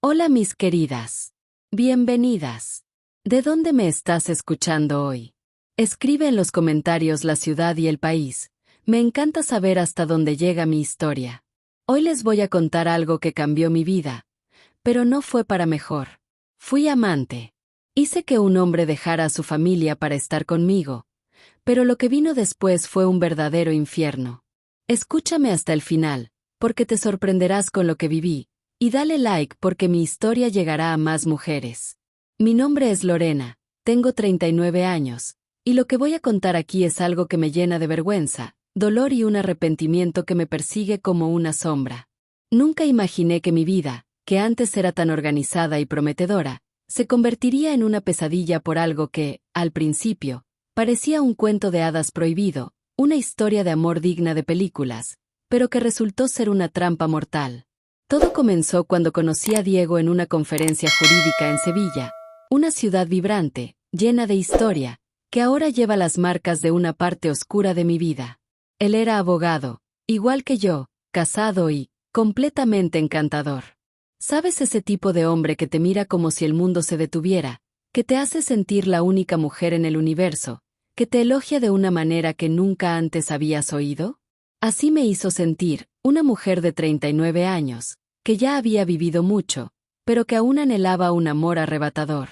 Hola mis queridas. Bienvenidas. ¿De dónde me estás escuchando hoy? Escribe en los comentarios la ciudad y el país. Me encanta saber hasta dónde llega mi historia. Hoy les voy a contar algo que cambió mi vida. Pero no fue para mejor. Fui amante. Hice que un hombre dejara a su familia para estar conmigo. Pero lo que vino después fue un verdadero infierno. Escúchame hasta el final, porque te sorprenderás con lo que viví. Y dale like porque mi historia llegará a más mujeres. Mi nombre es Lorena, tengo 39 años, y lo que voy a contar aquí es algo que me llena de vergüenza, dolor y un arrepentimiento que me persigue como una sombra. Nunca imaginé que mi vida, que antes era tan organizada y prometedora, se convertiría en una pesadilla por algo que, al principio, parecía un cuento de hadas prohibido, una historia de amor digna de películas, pero que resultó ser una trampa mortal. Todo comenzó cuando conocí a Diego en una conferencia jurídica en Sevilla, una ciudad vibrante, llena de historia, que ahora lleva las marcas de una parte oscura de mi vida. Él era abogado, igual que yo, casado y, completamente encantador. ¿Sabes ese tipo de hombre que te mira como si el mundo se detuviera, que te hace sentir la única mujer en el universo, que te elogia de una manera que nunca antes habías oído? Así me hizo sentir, una mujer de 39 años, que ya había vivido mucho, pero que aún anhelaba un amor arrebatador.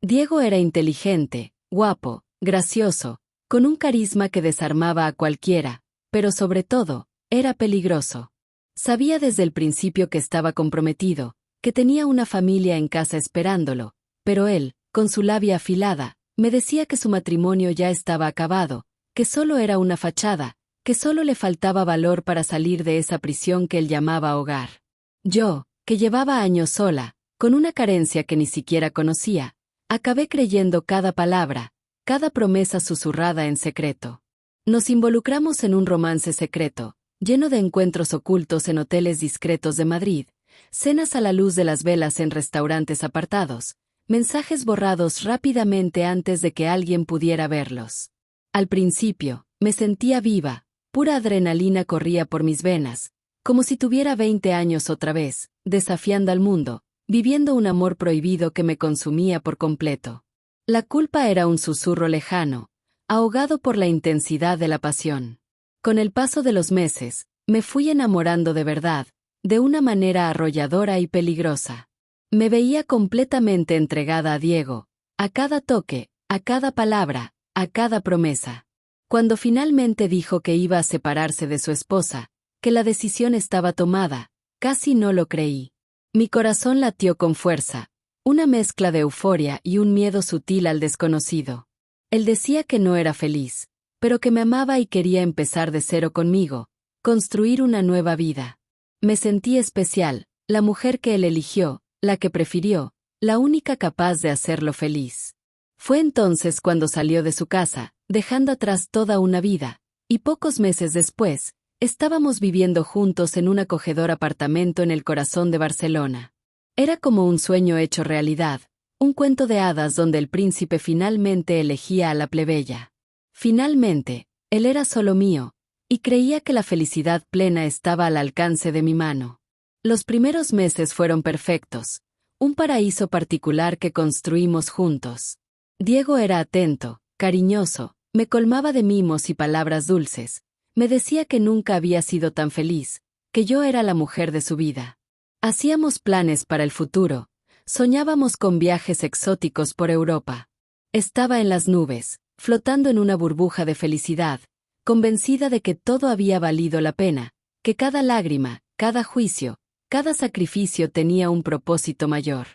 Diego era inteligente, guapo, gracioso, con un carisma que desarmaba a cualquiera, pero sobre todo, era peligroso. Sabía desde el principio que estaba comprometido, que tenía una familia en casa esperándolo, pero él, con su labia afilada, me decía que su matrimonio ya estaba acabado, que solo era una fachada, que solo le faltaba valor para salir de esa prisión que él llamaba hogar. Yo, que llevaba años sola, con una carencia que ni siquiera conocía, acabé creyendo cada palabra, cada promesa susurrada en secreto. Nos involucramos en un romance secreto, lleno de encuentros ocultos en hoteles discretos de Madrid, cenas a la luz de las velas en restaurantes apartados, mensajes borrados rápidamente antes de que alguien pudiera verlos. Al principio, me sentía viva, pura adrenalina corría por mis venas, como si tuviera 20 años otra vez, desafiando al mundo, viviendo un amor prohibido que me consumía por completo. La culpa era un susurro lejano, ahogado por la intensidad de la pasión. Con el paso de los meses, me fui enamorando de verdad, de una manera arrolladora y peligrosa. Me veía completamente entregada a Diego, a cada toque, a cada palabra, a cada promesa. Cuando finalmente dijo que iba a separarse de su esposa, que la decisión estaba tomada, casi no lo creí. Mi corazón latió con fuerza, una mezcla de euforia y un miedo sutil al desconocido. Él decía que no era feliz, pero que me amaba y quería empezar de cero conmigo, construir una nueva vida. Me sentí especial, la mujer que él eligió, la que prefirió, la única capaz de hacerlo feliz. Fue entonces cuando salió de su casa, dejando atrás toda una vida, y pocos meses después, estábamos viviendo juntos en un acogedor apartamento en el corazón de Barcelona. Era como un sueño hecho realidad, un cuento de hadas donde el príncipe finalmente elegía a la plebeya. Finalmente, él era solo mío, y creía que la felicidad plena estaba al alcance de mi mano. Los primeros meses fueron perfectos, un paraíso particular que construimos juntos. Diego era atento, cariñoso, me colmaba de mimos y palabras dulces. Me decía que nunca había sido tan feliz, que yo era la mujer de su vida. Hacíamos planes para el futuro, soñábamos con viajes exóticos por Europa. Estaba en las nubes, flotando en una burbuja de felicidad, convencida de que todo había valido la pena, que cada lágrima, cada juicio, cada sacrificio tenía un propósito mayor.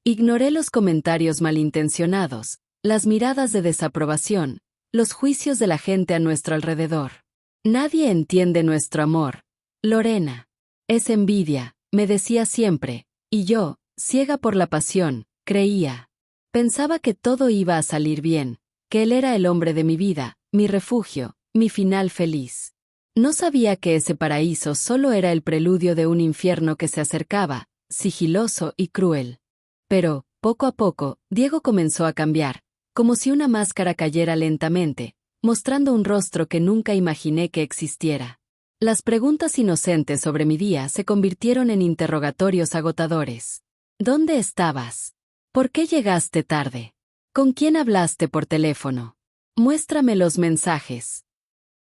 Ignoré los comentarios malintencionados, las miradas de desaprobación, los juicios de la gente a nuestro alrededor. Nadie entiende nuestro amor, Lorena. Es envidia, me decía siempre, y yo, ciega por la pasión, creía. Pensaba que todo iba a salir bien, que él era el hombre de mi vida, mi refugio, mi final feliz. No sabía que ese paraíso solo era el preludio de un infierno que se acercaba, sigiloso y cruel. Pero, poco a poco, Diego comenzó a cambiar, como si una máscara cayera lentamente, mostrando un rostro que nunca imaginé que existiera. Las preguntas inocentes sobre mi día se convirtieron en interrogatorios agotadores. ¿Dónde estabas? ¿Por qué llegaste tarde? ¿Con quién hablaste por teléfono? Muéstrame los mensajes.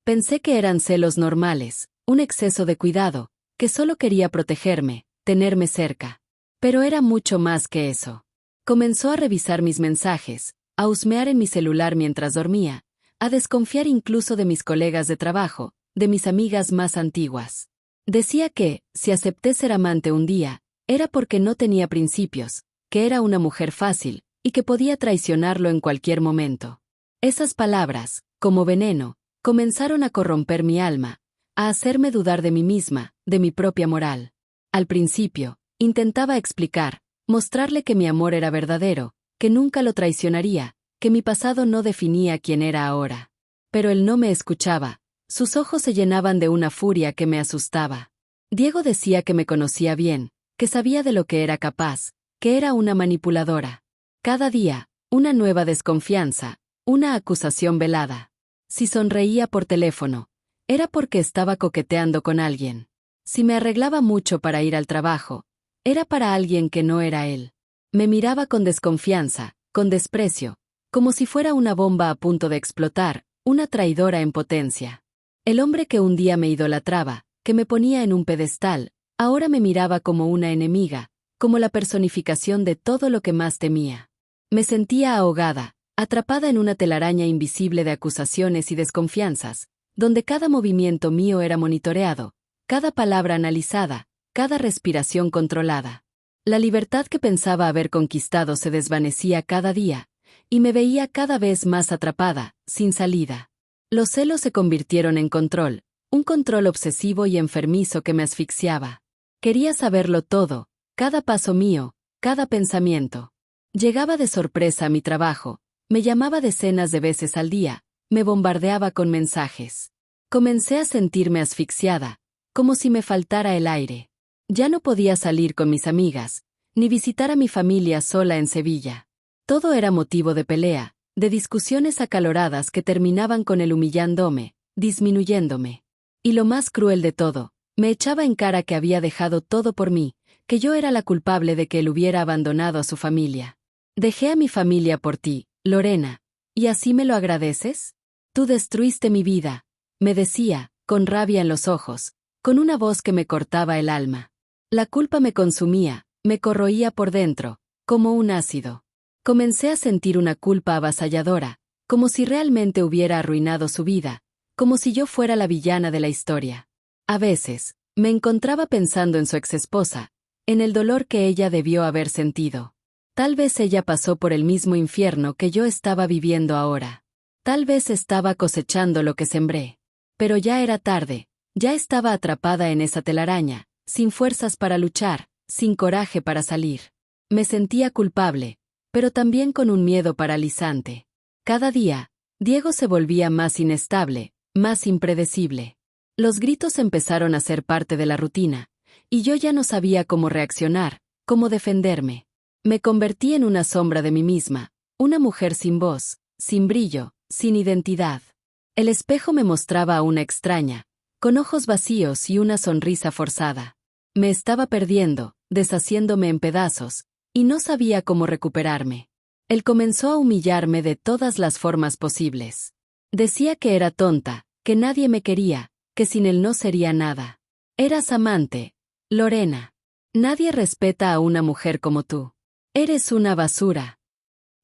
Pensé que eran celos normales, un exceso de cuidado, que solo quería protegerme, tenerme cerca. Pero era mucho más que eso. Comenzó a revisar mis mensajes, a husmear en mi celular mientras dormía, a desconfiar incluso de mis colegas de trabajo, de mis amigas más antiguas. Decía que, si acepté ser amante un día, era porque no tenía principios, que era una mujer fácil, y que podía traicionarlo en cualquier momento. Esas palabras, como veneno, comenzaron a corromper mi alma, a hacerme dudar de mí misma, de mi propia moral. Al principio, intentaba explicar, mostrarle que mi amor era verdadero, que nunca lo traicionaría, que mi pasado no definía quién era ahora. Pero él no me escuchaba, sus ojos se llenaban de una furia que me asustaba. Diego decía que me conocía bien, que sabía de lo que era capaz, que era una manipuladora. Cada día, una nueva desconfianza, una acusación velada. Si sonreía por teléfono, era porque estaba coqueteando con alguien. Si me arreglaba mucho para ir al trabajo, era para alguien que no era él. Me miraba con desconfianza, con desprecio, como si fuera una bomba a punto de explotar, una traidora en potencia. El hombre que un día me idolatraba, que me ponía en un pedestal, ahora me miraba como una enemiga, como la personificación de todo lo que más temía. Me sentía ahogada, atrapada en una telaraña invisible de acusaciones y desconfianzas, donde cada movimiento mío era monitoreado, cada palabra analizada, cada respiración controlada. La libertad que pensaba haber conquistado se desvanecía cada día, y me veía cada vez más atrapada, sin salida. Los celos se convirtieron en control, un control obsesivo y enfermizo que me asfixiaba. Quería saberlo todo, cada paso mío, cada pensamiento. Llegaba de sorpresa a mi trabajo, me llamaba decenas de veces al día, me bombardeaba con mensajes. Comencé a sentirme asfixiada, como si me faltara el aire. Ya no podía salir con mis amigas, ni visitar a mi familia sola en Sevilla. Todo era motivo de pelea, de discusiones acaloradas que terminaban con él humillándome, disminuyéndome. Y lo más cruel de todo, me echaba en cara que había dejado todo por mí, que yo era la culpable de que él hubiera abandonado a su familia. Dejé a mi familia por ti, Lorena, ¿y así me lo agradeces? Tú destruiste mi vida, me decía, con rabia en los ojos, con una voz que me cortaba el alma. La culpa me consumía, me corroía por dentro, como un ácido. Comencé a sentir una culpa avasalladora, como si realmente hubiera arruinado su vida, como si yo fuera la villana de la historia. A veces, me encontraba pensando en su exesposa, en el dolor que ella debió haber sentido. Tal vez ella pasó por el mismo infierno que yo estaba viviendo ahora. Tal vez estaba cosechando lo que sembré. Pero ya era tarde, ya estaba atrapada en esa telaraña, sin fuerzas para luchar, sin coraje para salir. Me sentía culpable, pero también con un miedo paralizante. Cada día, Diego se volvía más inestable, más impredecible. Los gritos empezaron a ser parte de la rutina, y yo ya no sabía cómo reaccionar, cómo defenderme. Me convertí en una sombra de mí misma, una mujer sin voz, sin brillo, sin identidad. El espejo me mostraba a una extraña, con ojos vacíos y una sonrisa forzada. Me estaba perdiendo, deshaciéndome en pedazos, y no sabía cómo recuperarme. Él comenzó a humillarme de todas las formas posibles. Decía que era tonta, que nadie me quería, que sin él no sería nada. Eras amante, Lorena. Nadie respeta a una mujer como tú. Eres una basura.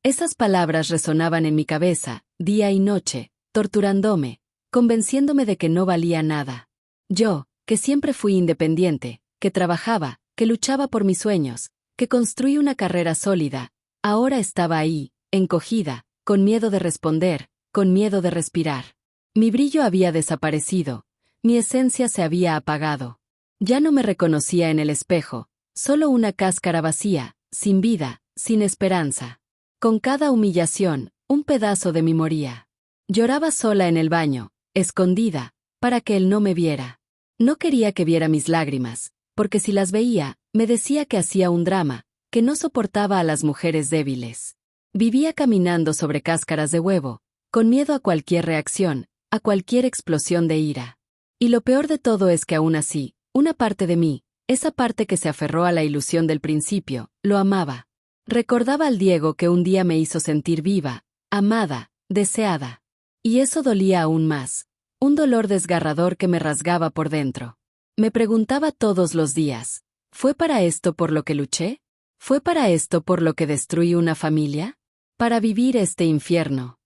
Esas palabras resonaban en mi cabeza, día y noche, torturándome, convenciéndome de que no valía nada. Yo, que siempre fui independiente, que trabajaba, que luchaba por mis sueños, que construí una carrera sólida, ahora estaba ahí, encogida, con miedo de responder, con miedo de respirar. Mi brillo había desaparecido, mi esencia se había apagado. Ya no me reconocía en el espejo, solo una cáscara vacía, sin vida, sin esperanza. Con cada humillación, un pedazo de mí moría. Lloraba sola en el baño, escondida, para que él no me viera. No quería que viera mis lágrimas, porque si las veía, me decía que hacía un drama, que no soportaba a las mujeres débiles. Vivía caminando sobre cáscaras de huevo, con miedo a cualquier reacción, a cualquier explosión de ira. Y lo peor de todo es que aún así, una parte de mí, esa parte que se aferró a la ilusión del principio, lo amaba. Recordaba al Diego que un día me hizo sentir viva, amada, deseada. Y eso dolía aún más, un dolor desgarrador que me rasgaba por dentro. Me preguntaba todos los días, ¿fue para esto por lo que luché? ¿Fue para esto por lo que destruí una familia? ¿Para vivir este infierno?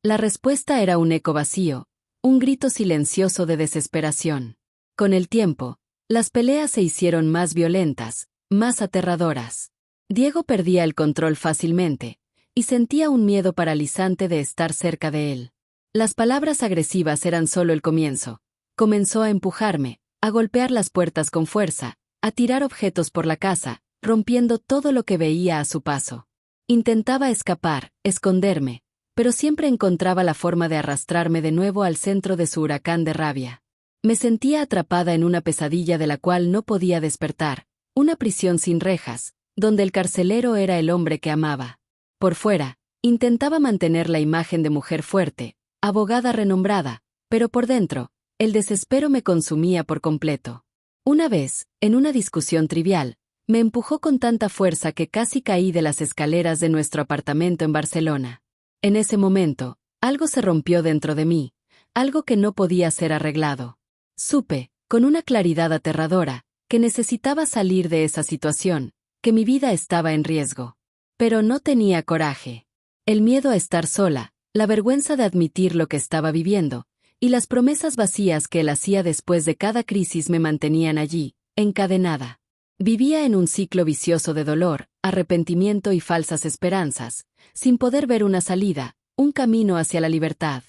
La respuesta era un eco vacío, un grito silencioso de desesperación. Con el tiempo, las peleas se hicieron más violentas, más aterradoras. Diego perdía el control fácilmente, y sentía un miedo paralizante de estar cerca de él. Las palabras agresivas eran solo el comienzo. Comenzó a empujarme, a golpear las puertas con fuerza, a tirar objetos por la casa, rompiendo todo lo que veía a su paso. Intentaba escapar, esconderme, pero siempre encontraba la forma de arrastrarme de nuevo al centro de su huracán de rabia. Me sentía atrapada en una pesadilla de la cual no podía despertar, una prisión sin rejas, donde el carcelero era el hombre que amaba. Por fuera, intentaba mantener la imagen de mujer fuerte, abogada renombrada, pero por dentro, el desespero me consumía por completo. Una vez, en una discusión trivial, me empujó con tanta fuerza que casi caí de las escaleras de nuestro apartamento en Barcelona. En ese momento, algo se rompió dentro de mí, algo que no podía ser arreglado. Supe, con una claridad aterradora, que necesitaba salir de esa situación, que mi vida estaba en riesgo. Pero no tenía coraje. El miedo a estar sola, la vergüenza de admitir lo que estaba viviendo, y las promesas vacías que él hacía después de cada crisis me mantenían allí, encadenada. Vivía en un ciclo vicioso de dolor, arrepentimiento y falsas esperanzas, sin poder ver una salida, un camino hacia la libertad.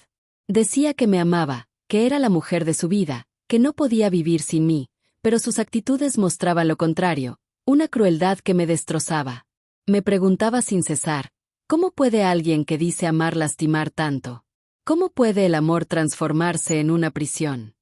Decía que me amaba, que era la mujer de su vida, que no podía vivir sin mí, pero sus actitudes mostraban lo contrario, una crueldad que me destrozaba. Me preguntaba sin cesar, ¿cómo puede alguien que dice amar lastimar tanto? ¿Cómo puede el amor transformarse en una prisión?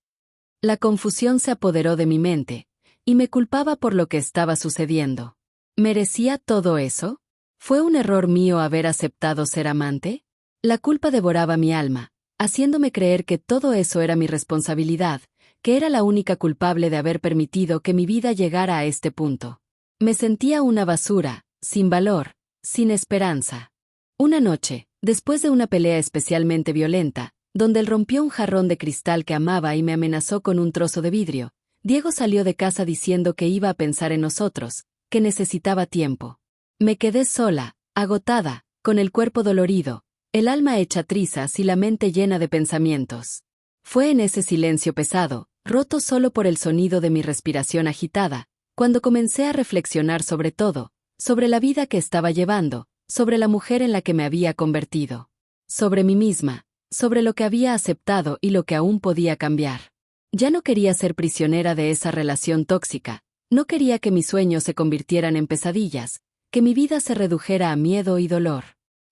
La confusión se apoderó de mi mente, y me culpaba por lo que estaba sucediendo. ¿Merecía todo eso? ¿Fue un error mío haber aceptado ser amante? La culpa devoraba mi alma, haciéndome creer que todo eso era mi responsabilidad, que era la única culpable de haber permitido que mi vida llegara a este punto. Me sentía una basura, sin valor, sin esperanza. Una noche, después de una pelea especialmente violenta, donde él rompió un jarrón de cristal que amaba y me amenazó con un trozo de vidrio, Diego salió de casa diciendo que iba a pensar en nosotros, que necesitaba tiempo. Me quedé sola, agotada, con el cuerpo dolorido, el alma hecha trizas y la mente llena de pensamientos. Fue en ese silencio pesado, roto solo por el sonido de mi respiración agitada, cuando comencé a reflexionar sobre todo, sobre la vida que estaba llevando, sobre la mujer en la que me había convertido, sobre mí misma, sobre lo que había aceptado y lo que aún podía cambiar. Ya no quería ser prisionera de esa relación tóxica, no quería que mis sueños se convirtieran en pesadillas, que mi vida se redujera a miedo y dolor.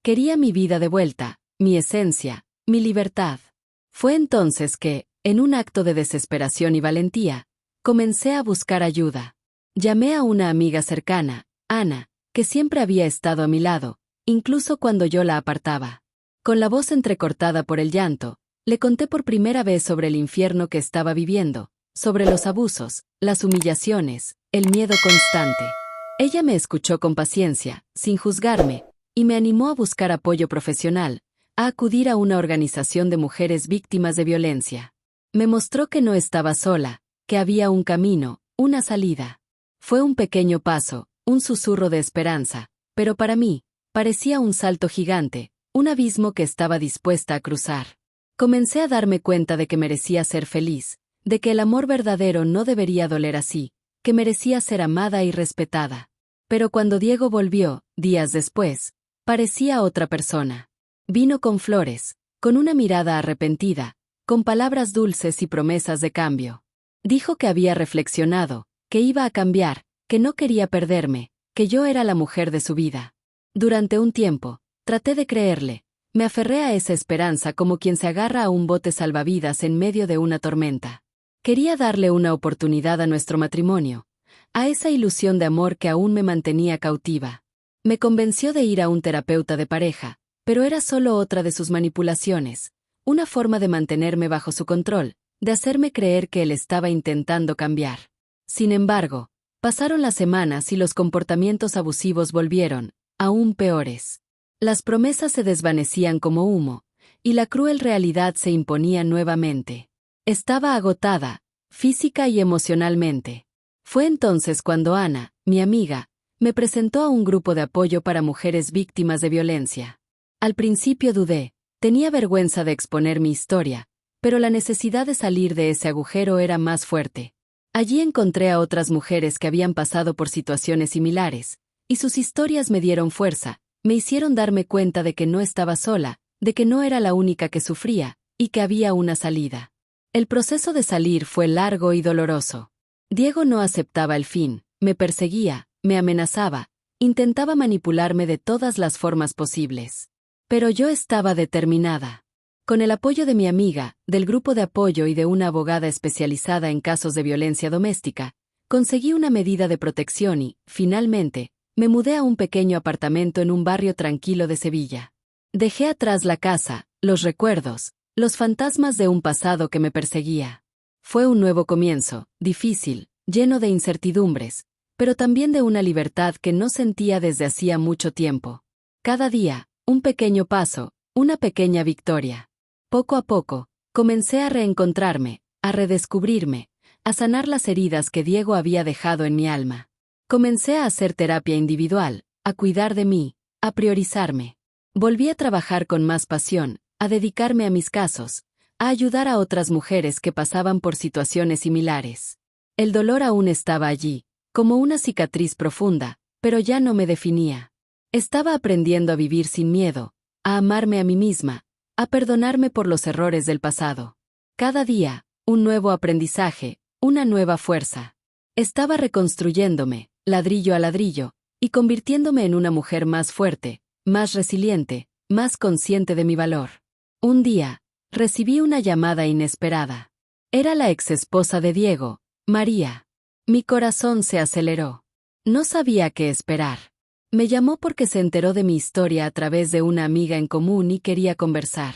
Quería mi vida de vuelta, mi esencia, mi libertad. Fue entonces que, en un acto de desesperación y valentía, comencé a buscar ayuda. Llamé a una amiga cercana, Ana, que siempre había estado a mi lado, incluso cuando yo la apartaba. Con la voz entrecortada por el llanto, le conté por primera vez sobre el infierno que estaba viviendo, sobre los abusos, las humillaciones, el miedo constante. Ella me escuchó con paciencia, sin juzgarme, y me animó a buscar apoyo profesional, a acudir a una organización de mujeres víctimas de violencia. Me mostró que no estaba sola, que había un camino, una salida. Fue un pequeño paso, un susurro de esperanza, pero para mí, parecía un salto gigante, un abismo que estaba dispuesta a cruzar. Comencé a darme cuenta de que merecía ser feliz, de que el amor verdadero no debería doler así, que merecía ser amada y respetada. Pero cuando Diego volvió, días después, parecía otra persona. Vino con flores, con una mirada arrepentida, con palabras dulces y promesas de cambio. Dijo que había reflexionado, que iba a cambiar, que no quería perderme, que yo era la mujer de su vida. Durante un tiempo, traté de creerle. Me aferré a esa esperanza como quien se agarra a un bote salvavidas en medio de una tormenta. Quería darle una oportunidad a nuestro matrimonio, a esa ilusión de amor que aún me mantenía cautiva. Me convenció de ir a un terapeuta de pareja, pero era solo otra de sus manipulaciones, una forma de mantenerme bajo su control, de hacerme creer que él estaba intentando cambiar. Sin embargo, Pasaron las semanas y los comportamientos abusivos volvieron, aún peores. Las promesas se desvanecían como humo, y la cruel realidad se imponía nuevamente. Estaba agotada, física y emocionalmente. Fue entonces cuando Ana, mi amiga, me presentó a un grupo de apoyo para mujeres víctimas de violencia. Al principio dudé, tenía vergüenza de exponer mi historia, pero la necesidad de salir de ese agujero era más fuerte. Allí encontré a otras mujeres que habían pasado por situaciones similares, y sus historias me dieron fuerza, me hicieron darme cuenta de que no estaba sola, de que no era la única que sufría, y que había una salida. El proceso de salir fue largo y doloroso. Diego no aceptaba el fin, me perseguía, me amenazaba, intentaba manipularme de todas las formas posibles. Pero yo estaba determinada. Con el apoyo de mi amiga, del grupo de apoyo y de una abogada especializada en casos de violencia doméstica, conseguí una medida de protección y, finalmente, me mudé a un pequeño apartamento en un barrio tranquilo de Sevilla. Dejé atrás la casa, los recuerdos, los fantasmas de un pasado que me perseguía. Fue un nuevo comienzo, difícil, lleno de incertidumbres, pero también de una libertad que no sentía desde hacía mucho tiempo. Cada día, un pequeño paso, una pequeña victoria. Poco a poco, comencé a reencontrarme, a redescubrirme, a sanar las heridas que Diego había dejado en mi alma. Comencé a hacer terapia individual, a cuidar de mí, a priorizarme. Volví a trabajar con más pasión, a dedicarme a mis casos, a ayudar a otras mujeres que pasaban por situaciones similares. El dolor aún estaba allí, como una cicatriz profunda, pero ya no me definía. Estaba aprendiendo a vivir sin miedo, a amarme a mí misma, a perdonarme por los errores del pasado. Cada día, un nuevo aprendizaje, una nueva fuerza. Estaba reconstruyéndome, ladrillo a ladrillo, y convirtiéndome en una mujer más fuerte, más resiliente, más consciente de mi valor. Un día, recibí una llamada inesperada. Era la exesposa de Diego, María. Mi corazón se aceleró. No sabía qué esperar. Me llamó porque se enteró de mi historia a través de una amiga en común y quería conversar.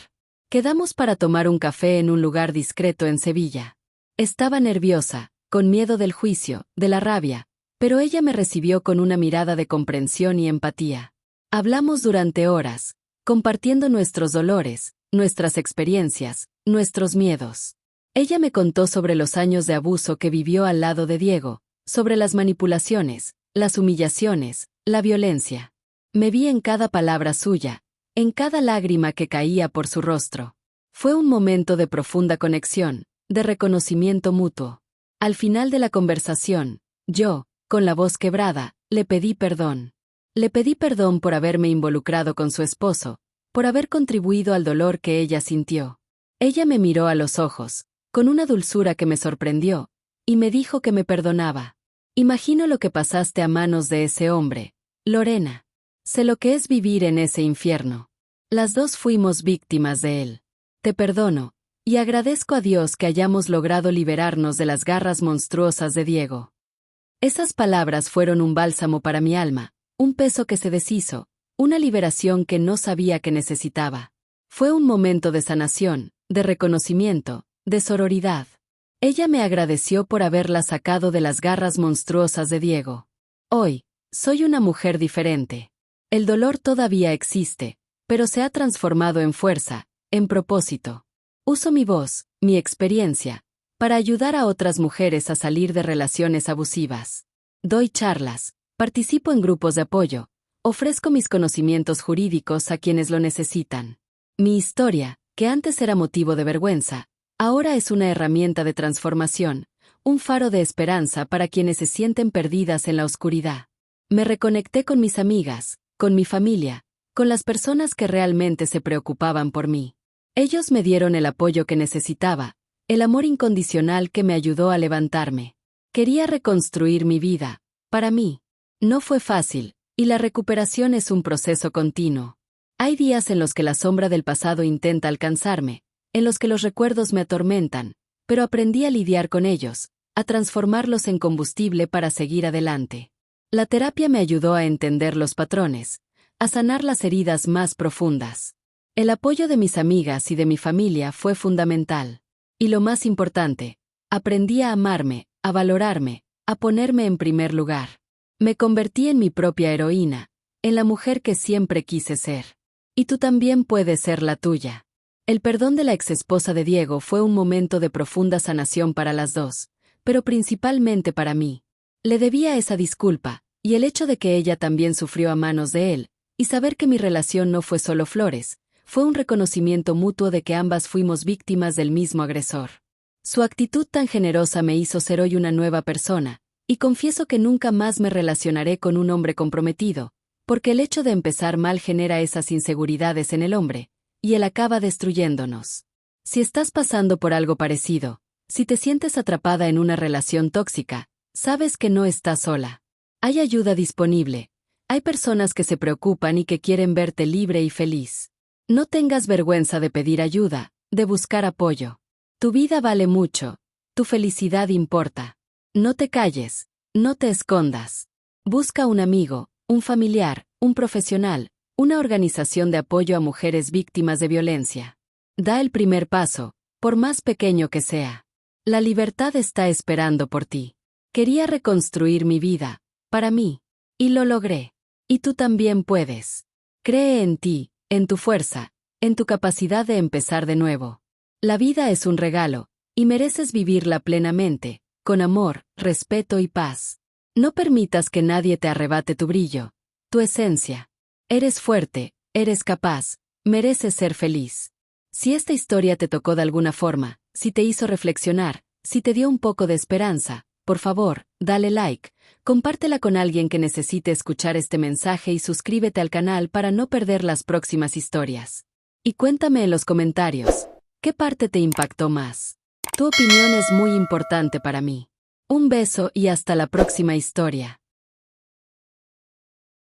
Quedamos para tomar un café en un lugar discreto en Sevilla. Estaba nerviosa, con miedo del juicio, de la rabia, pero ella me recibió con una mirada de comprensión y empatía. Hablamos durante horas, compartiendo nuestros dolores, nuestras experiencias, nuestros miedos. Ella me contó sobre los años de abuso que vivió al lado de Diego, sobre las manipulaciones, las humillaciones, la violencia. Me vi en cada palabra suya, en cada lágrima que caía por su rostro. Fue un momento de profunda conexión, de reconocimiento mutuo. Al final de la conversación, yo, con la voz quebrada, le pedí perdón. Le pedí perdón por haberme involucrado con su esposo, por haber contribuido al dolor que ella sintió. Ella me miró a los ojos, con una dulzura que me sorprendió, y me dijo que me perdonaba. Imagino lo que pasaste a manos de ese hombre, Lorena. Sé lo que es vivir en ese infierno. Las dos fuimos víctimas de él. Te perdono, y agradezco a Dios que hayamos logrado liberarnos de las garras monstruosas de Diego. Esas palabras fueron un bálsamo para mi alma, un peso que se deshizo, una liberación que no sabía que necesitaba. Fue un momento de sanación, de reconocimiento, de sororidad. Ella me agradeció por haberla sacado de las garras monstruosas de Diego. Hoy, soy una mujer diferente. El dolor todavía existe, pero se ha transformado en fuerza, en propósito. Uso mi voz, mi experiencia, para ayudar a otras mujeres a salir de relaciones abusivas. Doy charlas, participo en grupos de apoyo, ofrezco mis conocimientos jurídicos a quienes lo necesitan. Mi historia, que antes era motivo de vergüenza, ahora es una herramienta de transformación, un faro de esperanza para quienes se sienten perdidas en la oscuridad. Me reconecté con mis amigas, con mi familia, con las personas que realmente se preocupaban por mí. Ellos me dieron el apoyo que necesitaba, el amor incondicional que me ayudó a levantarme. Quería reconstruir mi vida, para mí. No fue fácil, y la recuperación es un proceso continuo. Hay días en los que la sombra del pasado intenta alcanzarme, en los que los recuerdos me atormentan, pero aprendí a lidiar con ellos, a transformarlos en combustible para seguir adelante. La terapia me ayudó a entender los patrones, a sanar las heridas más profundas. El apoyo de mis amigas y de mi familia fue fundamental. Y lo más importante, aprendí a amarme, a valorarme, a ponerme en primer lugar. Me convertí en mi propia heroína, en la mujer que siempre quise ser. Y tú también puedes ser la tuya. El perdón de la exesposa de Diego fue un momento de profunda sanación para las dos, pero principalmente para mí. Le debía esa disculpa, y el hecho de que ella también sufrió a manos de él, y saber que mi relación no fue solo flores, fue un reconocimiento mutuo de que ambas fuimos víctimas del mismo agresor. Su actitud tan generosa me hizo ser hoy una nueva persona, y confieso que nunca más me relacionaré con un hombre comprometido, porque el hecho de empezar mal genera esas inseguridades en el hombre, y él acaba destruyéndonos. Si estás pasando por algo parecido, si te sientes atrapada en una relación tóxica, sabes que no estás sola. Hay ayuda disponible. Hay personas que se preocupan y que quieren verte libre y feliz. No tengas vergüenza de pedir ayuda, de buscar apoyo. Tu vida vale mucho. Tu felicidad importa. No te calles, no te escondas. Busca un amigo, un familiar, un profesional, una organización de apoyo a mujeres víctimas de violencia. Da el primer paso, por más pequeño que sea. La libertad está esperando por ti. Quería reconstruir mi vida, para mí. Y lo logré. Y tú también puedes. Cree en ti, en tu fuerza, en tu capacidad de empezar de nuevo. La vida es un regalo, y mereces vivirla plenamente, con amor, respeto y paz. No permitas que nadie te arrebate tu brillo, tu esencia. Eres fuerte, eres capaz, mereces ser feliz. Si esta historia te tocó de alguna forma, si te hizo reflexionar, si te dio un poco de esperanza, por favor, dale like, compártela con alguien que necesite escuchar este mensaje y suscríbete al canal para no perder las próximas historias. Y cuéntame en los comentarios, ¿qué parte te impactó más? Tu opinión es muy importante para mí. Un beso y hasta la próxima historia.